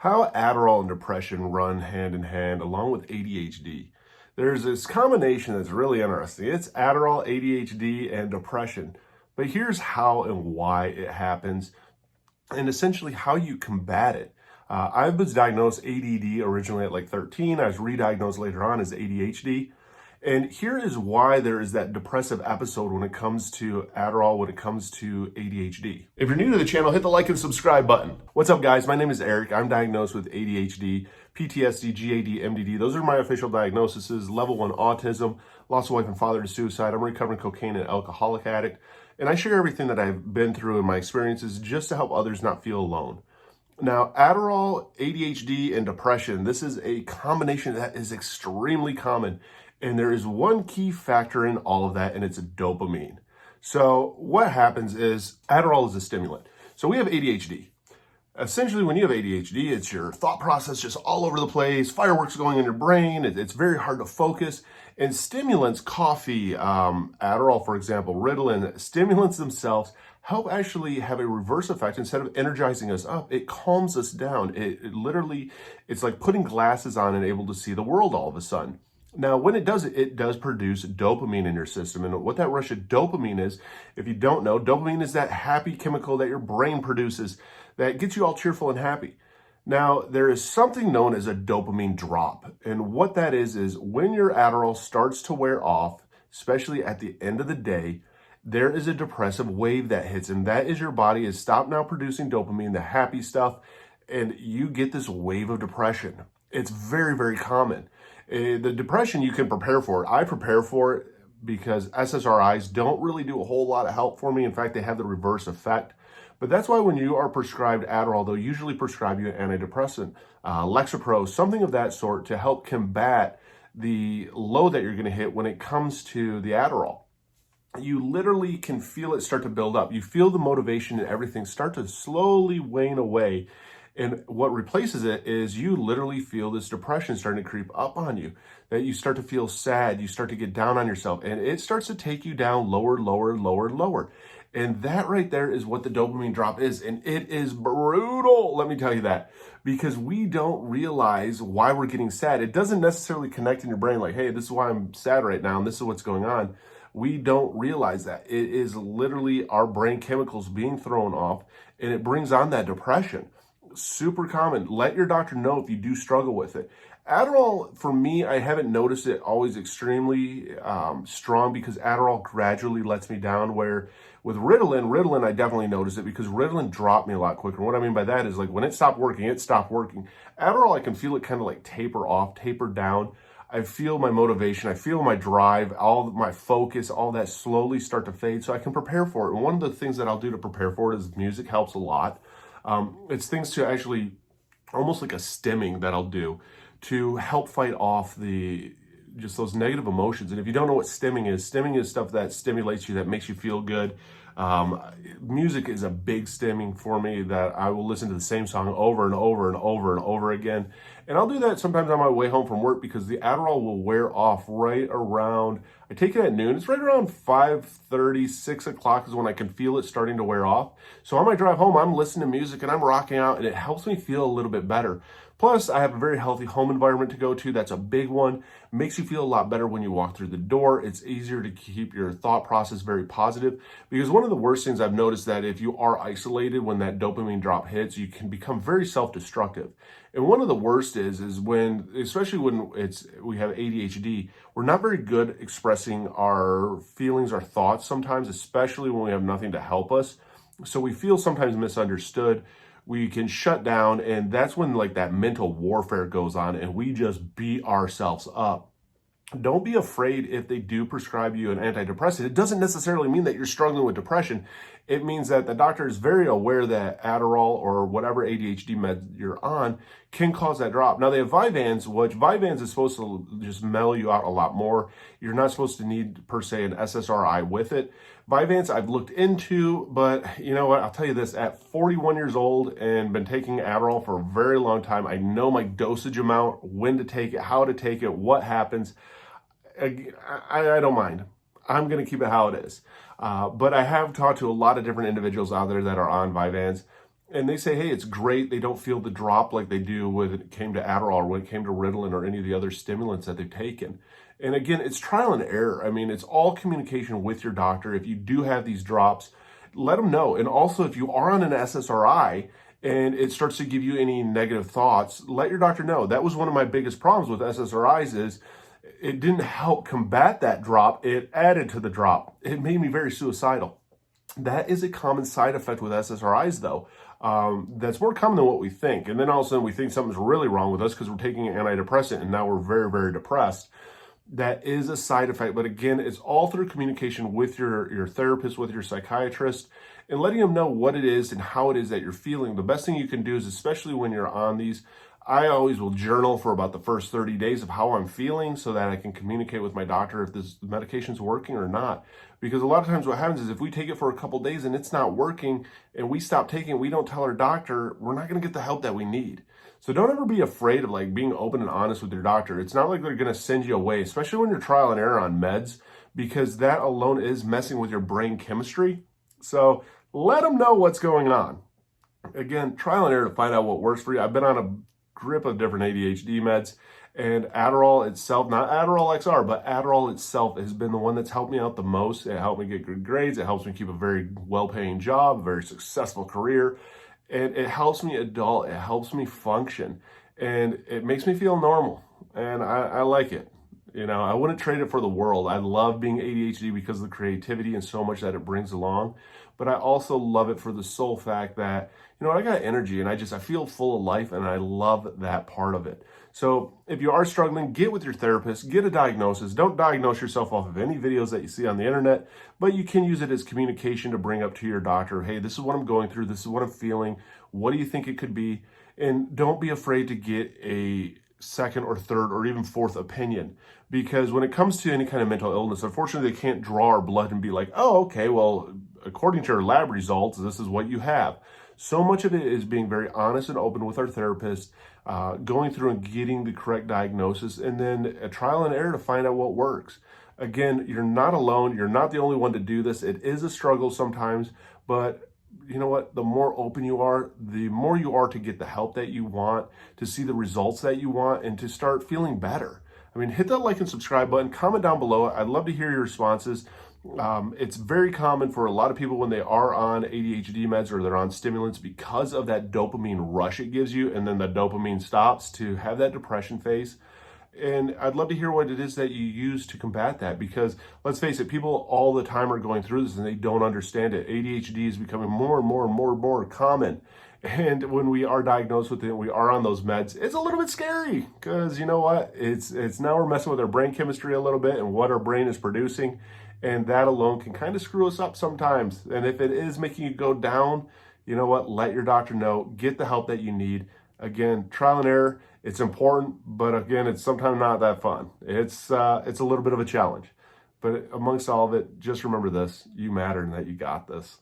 How Adderall and depression run hand in hand along with ADHD. There's this combination that's really interesting. It's Adderall, ADHD, and depression. But here's how and why it happens, and essentially how you combat it. I was diagnosed ADD originally at like 13. I was re-diagnosed later on as ADHD. And here is why there is that depressive episode when it comes to Adderall, when it comes to ADHD. If you're new to the channel, hit the like and subscribe button. What's up, guys? My name is Eric. I'm diagnosed with ADHD, PTSD, GAD, MDD. Those are my official diagnoses. Level 1 autism, lost a wife and father to suicide. I'm a recovering cocaine and alcoholic addict. And I share everything that I've been through in my experiences just to help others not feel alone. Now, Adderall, ADHD, and depression, this is a combination that is extremely common. And there is one key factor in all of that, and it's dopamine. So what happens is Adderall is a stimulant. So we have ADHD. Essentially, when you have ADHD, it's your thought process just all over the place, fireworks going in your brain. It's very hard to focus. And stimulants, coffee, Adderall, for example, Ritalin, stimulants themselves help actually have a reverse effect. Instead of energizing us up, it calms us down. It literally, it's like putting glasses on and able to see the world all of a sudden. Now, when it does produce dopamine in your system. And what that rush of dopamine is, if you don't know, dopamine is that happy chemical that your brain produces that gets you all cheerful and happy. Now, there is something known as a dopamine drop. And what that is when your Adderall starts to wear off, especially at the end of the day, there is a depressive wave that hits. And that is your body has stopped now producing dopamine, the happy stuff, and you get this wave of depression. It's very, very common. The depression you can prepare for it. I prepare for it because SSRIs don't really do a whole lot of help for me. In fact, they have the reverse effect. But that's why when you are prescribed Adderall, they'll usually prescribe you an antidepressant, Lexapro, something of that sort to help combat the low that you're going to hit when it comes to the Adderall. You literally can feel it start to build up. You feel the motivation and everything start to slowly wane away. And what replaces it is you literally feel this depression starting to creep up on you, that you start to feel sad, you start to get down on yourself, and it starts to take you down lower, lower, lower, lower. And that right there is what the dopamine drop is. And it is brutal, let me tell you that, because we don't realize why we're getting sad. It doesn't necessarily connect in your brain like, hey, this is why I'm sad right now, and this is what's going on. We don't realize that. It is literally our brain chemicals being thrown off, and it brings on that depression. Super common. Let your doctor know if you do struggle with it. Adderall, for me, I haven't noticed it always extremely strong because Adderall gradually lets me down, where with Ritalin, I definitely noticed it because Ritalin dropped me a lot quicker. What I mean by that is like when it stopped working, it stopped working. Adderall, I can feel it kind of like taper off, taper down. I feel my motivation, I feel my drive, all my focus, all that slowly start to fade so I can prepare for it. And one of the things that I'll do to prepare for it is music helps a lot. It's things to actually, almost like a stimming that I'll do to help fight off just those negative emotions. And if you don't know what stimming is stuff that stimulates you, that makes you feel good. Music is a big stimming for me, that I will listen to the same song over and over and over and over again. And I'll do that sometimes on my way home from work because the Adderall will wear off right around, I take it at noon. It's right around 5:30, 6 o'clock is when I can feel it starting to wear off. So on my drive home, I'm listening to music and I'm rocking out, and it helps me feel a little bit better. Plus, I have a very healthy home environment to go to. That's a big one. Makes you feel a lot better when you walk through the door. It's easier to keep your thought process very positive, because one of the worst things I've noticed that if you are isolated when that dopamine drop hits, you can become very self-destructive. And one of the worst is when, especially when we have ADHD, we're not very good expressing our feelings, our thoughts sometimes, especially when we have nothing to help us. So we feel sometimes misunderstood. We can shut down, and that's when like that mental warfare goes on and we just beat ourselves up. Don't be afraid if they do prescribe you an antidepressant. It doesn't necessarily mean that you're struggling with depression. It means that the doctor is very aware that Adderall or whatever ADHD med you're on can cause that drop. Now they have Vyvanse, which Vyvanse is supposed to just mellow you out a lot more. You're not supposed to need per se an SSRI with it. Vyvanse I've looked into, but you know what? I'll tell you this, at 41 years old and been taking Adderall for a very long time, I know my dosage amount, when to take it, how to take it, what happens. I don't mind. I'm going to keep it how it is. But I have talked to a lot of different individuals out there that are on Vyvanse, and they say, hey, it's great. They don't feel the drop like they do when it came to Adderall or when it came to Ritalin or any of the other stimulants that they've taken. And again, it's trial and error. I mean, it's all communication with your doctor. If you do have these drops, let them know. And also, if you are on an SSRI and it starts to give you any negative thoughts, let your doctor know. That was one of my biggest problems with SSRIs is it didn't help combat that drop. It added to the drop. It made me very suicidal. That is a common side effect with SSRIs, though. That's more common than what we think. And then all of a sudden we think something's really wrong with us because we're taking an antidepressant and now we're very, very depressed. That is a side effect. But again, it's all through communication with your therapist, with your psychiatrist, and letting them know what it is and how it is that you're feeling. The best thing you can do is, especially when you're on these, I always will journal for about the first 30 days of how I'm feeling so that I can communicate with my doctor if this medication's working or not. Because a lot of times what happens is if we take it for a couple days and it's not working and we stop taking it, we don't tell our doctor, we're not going to get the help that we need. So don't ever be afraid of like being open and honest with your doctor. It's not like they're going to send you away, especially when you're trial and error on meds, because that alone is messing with your brain chemistry. So let them know what's going on. Again, trial and error to find out what works for you. I've been on a grip of different ADHD meds, and Adderall itself, not Adderall XR, but Adderall itself has been the one that's helped me out the most. It helped me get good grades. It helps me keep a very well-paying job, a very successful career, and it helps me adult. It helps me function, and it makes me feel normal, and I like it. You know, I wouldn't trade it for the world. I love being ADHD because of the creativity and so much that it brings along. But I also love it for the sole fact that, you know, I got energy and I feel full of life, and I love that part of it. So if you are struggling, get with your therapist, get a diagnosis. Don't diagnose yourself off of any videos that you see on the internet, but you can use it as communication to bring up to your doctor, hey, this is what I'm going through. This is what I'm feeling. What do you think it could be? And don't be afraid to get a second or third or even fourth opinion, because when it comes to any kind of mental illness, unfortunately, they can't draw our blood and be like, oh, okay, well, according to your lab results, this is what you have. So much of it is being very honest and open with our therapist, going through and getting the correct diagnosis, and then a trial and error to find out what works. Again, you're not alone. You're not the only one to do this. It is a struggle sometimes, but you know what? The more open you are, the more you are to get the help that you want, to see the results that you want, and to start feeling better. I mean, hit that like and subscribe button, comment down below. I'd love to hear your responses. It's very common for a lot of people when they are on ADHD meds or they're on stimulants, because of that dopamine rush it gives you, and then the dopamine stops, to have that depression phase. And I'd love to hear what it is that you use to combat that, because let's face it, people all the time are going through this and they don't understand it. ADHD is becoming more and more and more and more common. And when we are diagnosed with it, we are on those meds, it's a little bit scary, because you know what? It's now we're messing with our brain chemistry a little bit and what our brain is producing. And that alone can kind of screw us up sometimes. And if it is making you go down, you know what? Let your doctor know. Get the help that you need. Again, trial and error, it's important, but again, it's sometimes not that fun. It's a little bit of a challenge. But amongst all of it, just remember this: you matter and that you got this.